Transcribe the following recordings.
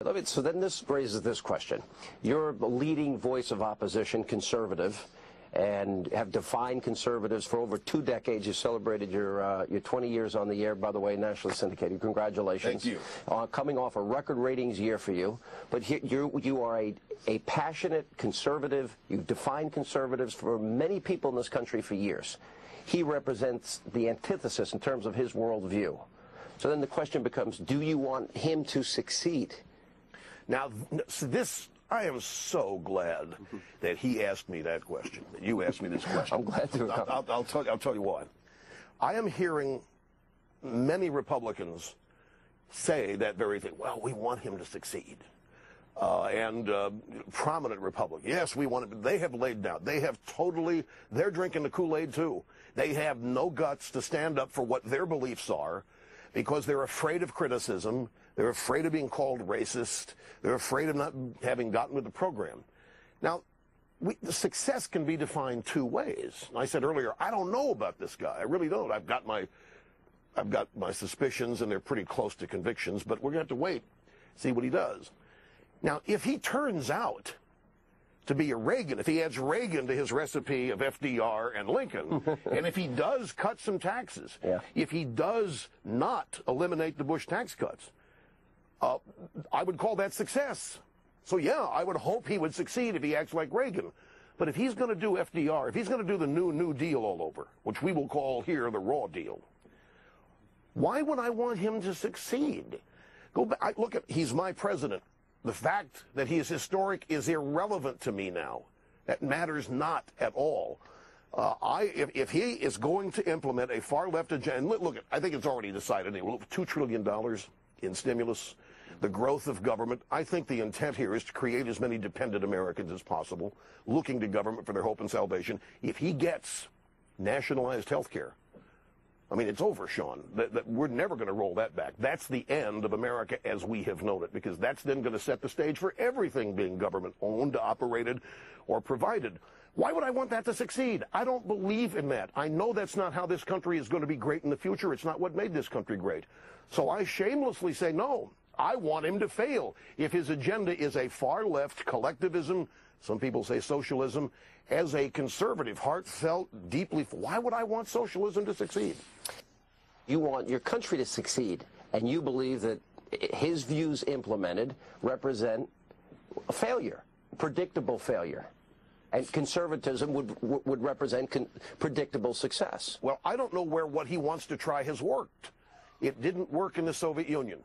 So then this raises this question. You're the leading voice of opposition, conservative, and have defined conservatives for over 2 decades. You celebrated your 20 years on the air, by the way, nationally syndicated. Congratulations. Thank you. Coming off a record ratings year for you. But here, you are a passionate conservative. You've defined conservatives for many people in this country for years. He represents the antithesis in terms of his worldview. So then the question becomes, do you want him to succeed? Now, I am so glad that he asked me that question, that you asked me this question. I'm glad to. I'll tell you why. I am hearing many Republicans say that very thing. Well, we want him to succeed. Prominent Republicans, yes, we want it. They have laid down. They're drinking the Kool-Aid too. They have no guts to stand up for what their beliefs are because they're afraid of criticism. They're afraid of being called racist. They're afraid of not having gotten with the program. Now, the success can be defined 2 ways. I said earlier, I don't know about this guy. I really don't. I've got my suspicions, and they're pretty close to convictions, but we're going to have to wait, see what he does. Now, if he turns out to be a Reagan, if he adds Reagan to his recipe of FDR and Lincoln, and if he does cut some taxes, if he does not eliminate the Bush tax cuts, I would call that success. So, yeah, I would hope he would succeed if he acts like Reagan. But if he's going to do FDR, if he's going to do the New Deal all over, which we will call here the raw deal, why would I want him to succeed? Go back. Look, he's my president. The fact that he is historic is irrelevant to me now. That matters not at all. If he is going to implement a far-left agenda, look, I think it's already decided, $2 trillion in stimulus, the growth of government. I think the intent here is to create as many dependent Americans as possible, looking to government for their hope and salvation. If he gets nationalized health care, I mean, it's over, Sean. We're never going to roll that back. That's the end of America as we have known it, because that's then going to set the stage for everything being government-owned, operated, or provided. Why would I want that to succeed? I don't believe in that. I know that's not how this country is going to be great in the future. It's not what made this country great. So I shamelessly say no. I want him to fail. If his agenda is a far-left collectivism, some people say socialism, as a conservative, heartfelt, deeply, why would I want socialism to succeed? You want your country to succeed, and you believe that his views implemented represent a failure, predictable failure. And conservatism would represent predictable success. Well, I don't know where what he wants to try has worked. It didn't work in the Soviet Union.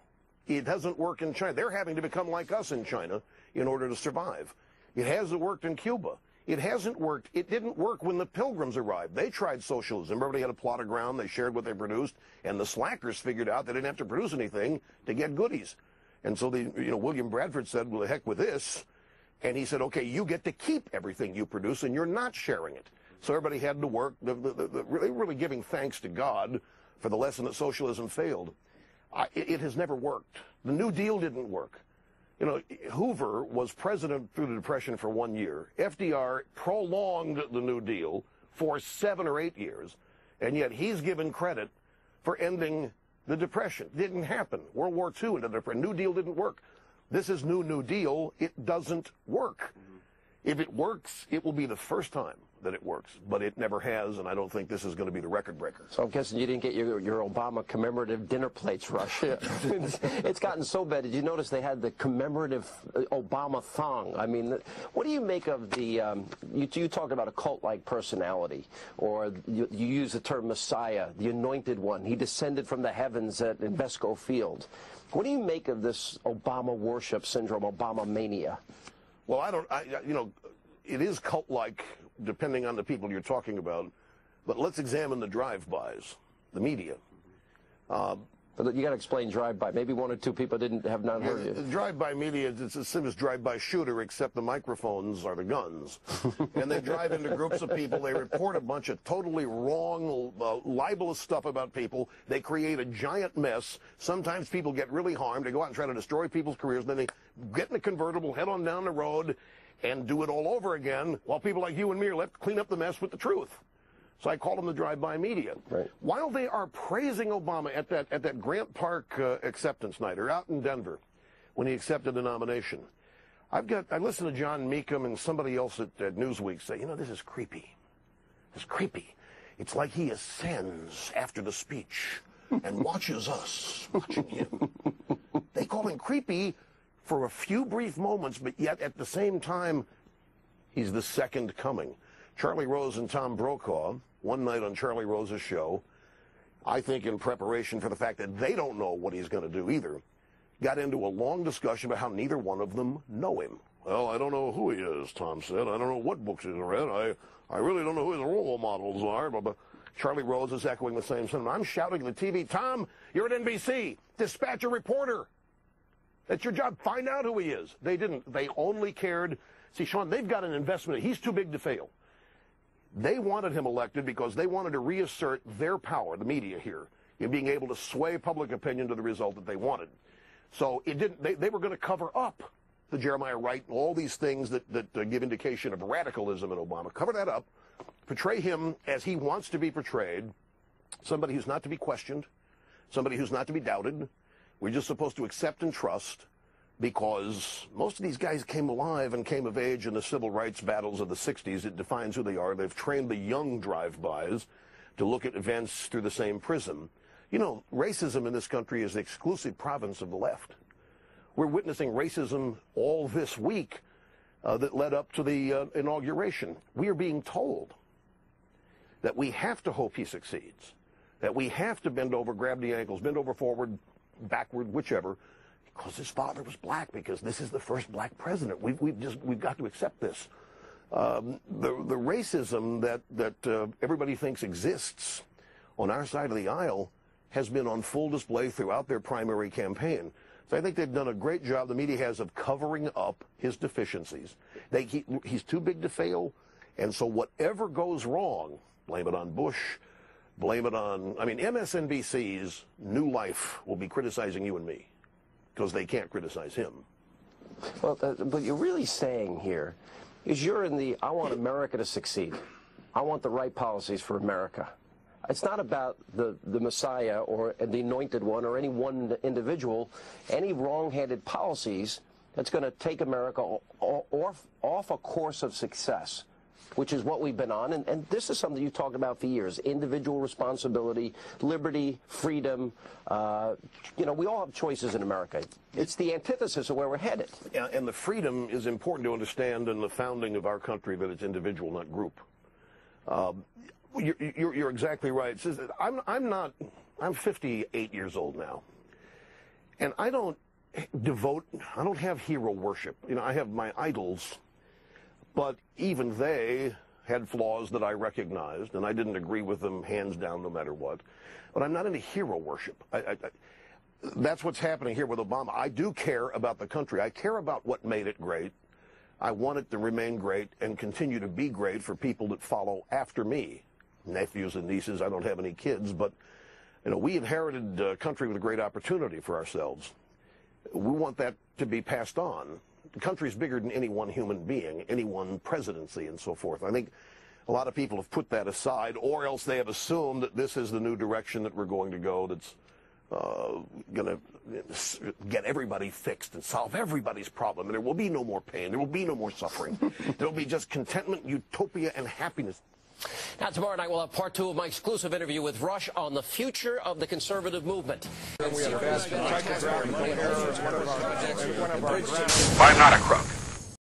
It doesn't work in China. They're having to become like us in China in order to survive. It hasn't worked in Cuba. It hasn't worked. It didn't work when the Pilgrims arrived. They tried socialism. Everybody had a plot of ground. They shared what they produced. And the slackers figured out they didn't have to produce anything to get goodies. And so William Bradford said, well, the heck with this. And he said, okay, you get to keep everything you produce, and you're not sharing it. So everybody had to work. They were really giving thanks to God for the lesson that socialism failed. It has never worked. The New Deal didn't work. You know, Hoover was president through the Depression for 1 year. FDR prolonged the New Deal for 7 or 8 years, and yet he's given credit for ending the Depression. It didn't happen. World War II and the New Deal didn't work. This is New Deal. It doesn't work. If it works, it will be the first time that it works, but it never has, and I don't think this is going to be the record breaker. So I'm guessing you didn't get your Obama commemorative dinner plates rush. It's gotten so bad. Did you notice they had the commemorative Obama thong? I mean, what do you make of the, you talked about a cult-like personality, or you use the term Messiah, the anointed one. He descended from the heavens at Invesco Field. What do you make of this Obama worship syndrome, Obama mania? Well, it is cult-like, depending on the people you're talking about. But let's examine the drive-bys, the media. But you got to explain drive-by. Maybe 1 or 2 people have not heard you. The drive-by media, it's as simple as drive-by shooter, except the microphones are the guns. And they drive into groups of people. They report a bunch of totally wrong, libelous stuff about people. They create a giant mess. Sometimes people get really harmed. They go out and try to destroy people's careers. Then they get in a convertible, head on down the road, and do it all over again, while people like you and me are left to clean up the mess with the truth. So I call them the drive-by media. Right. While they are praising Obama at that Grant Park acceptance night, or out in Denver, when he accepted the nomination. I listened to John Meekum and somebody else at Newsweek say, you know, this is creepy. It's creepy. It's like he ascends after the speech and watches us watching him. They call him creepy for a few brief moments, but yet at the same time, he's the second coming. Charlie Rose and Tom Brokaw, one night on Charlie Rose's show, I think in preparation for the fact that they don't know what he's going to do either, got into a long discussion about how neither one of them know him. Well, I don't know who he is, Tom said. I don't know what books he's read. I really don't know who his role models are. But Charlie Rose is echoing the same sentiment. I'm shouting at the TV, Tom, you're at NBC. Dispatch a reporter. That's your job. Find out who he is. They didn't. They only cared. See, Sean, they've got an investment. He's too big to fail. They wanted him elected because they wanted to reassert their power, the media here, in being able to sway public opinion to the result that they wanted. So it didn't. They were going to cover up the Jeremiah Wright and all these things that give indication of radicalism in Obama. Cover that up. Portray him as he wants to be portrayed, somebody who's not to be questioned, somebody who's not to be doubted. We're just supposed to accept and trust, because most of these guys came alive and came of age in the civil rights battles of the 60s. It defines who they are. They've trained the young drive-bys to look at events through the same prism. You know, racism in this country is the exclusive province of the left. We're witnessing racism all this week that led up to the inauguration. We are being told that we have to hope he succeeds, that we have to bend over, grab the ankles, bend over forward, backward, whichever, because his father was black, because this is the first black president. We've got to accept this. The racism that everybody thinks exists on our side of the aisle has been on full display throughout their primary campaign. So I think they've done a great job, the media has, of covering up his deficiencies. He's too big to fail, and so whatever goes wrong, blame it on Bush, blame it on, I mean, MSNBC's New Life will be criticizing you and me, because they can't criticize him. Well, what you're really saying here is you're in the, I want America to succeed. I want the right policies for America. It's not about the Messiah or the anointed one or any one individual. Any wrong-handed policies that's going to take America off a course of success, which is what we've been on. And this is something you've talked about for years: individual responsibility, liberty, freedom. You know, we all have choices in America. It's the antithesis of where we're headed. Yeah, and the freedom is important to understand in the founding of our country, that it's individual, not group. You're exactly right. I'm 58 years old now, and I don't have hero worship. You know, I have my idols, but even they had flaws that I recognized, and I didn't agree with them hands down no matter what. But I'm not into hero worship. That's what's happening here with Obama. I do care about the country. I care about what made it great. I want it to remain great and continue to be great for people that follow after me. Nephews and nieces. I don't have any kids, but you know, we inherited a country with a great opportunity for ourselves. We want that to be passed on. The country is bigger than any one human being, any one presidency, and so forth. I think a lot of people have put that aside, or else they have assumed that this is the new direction that we're going to go, that's going to get everybody fixed and solve everybody's problem. And there will be no more pain. There will be no more suffering. There will be just contentment, utopia, and happiness. Now, tomorroh night, we'll have part 2 of my exclusive interview with Rush on the future of the conservative movement. I'm not a crook.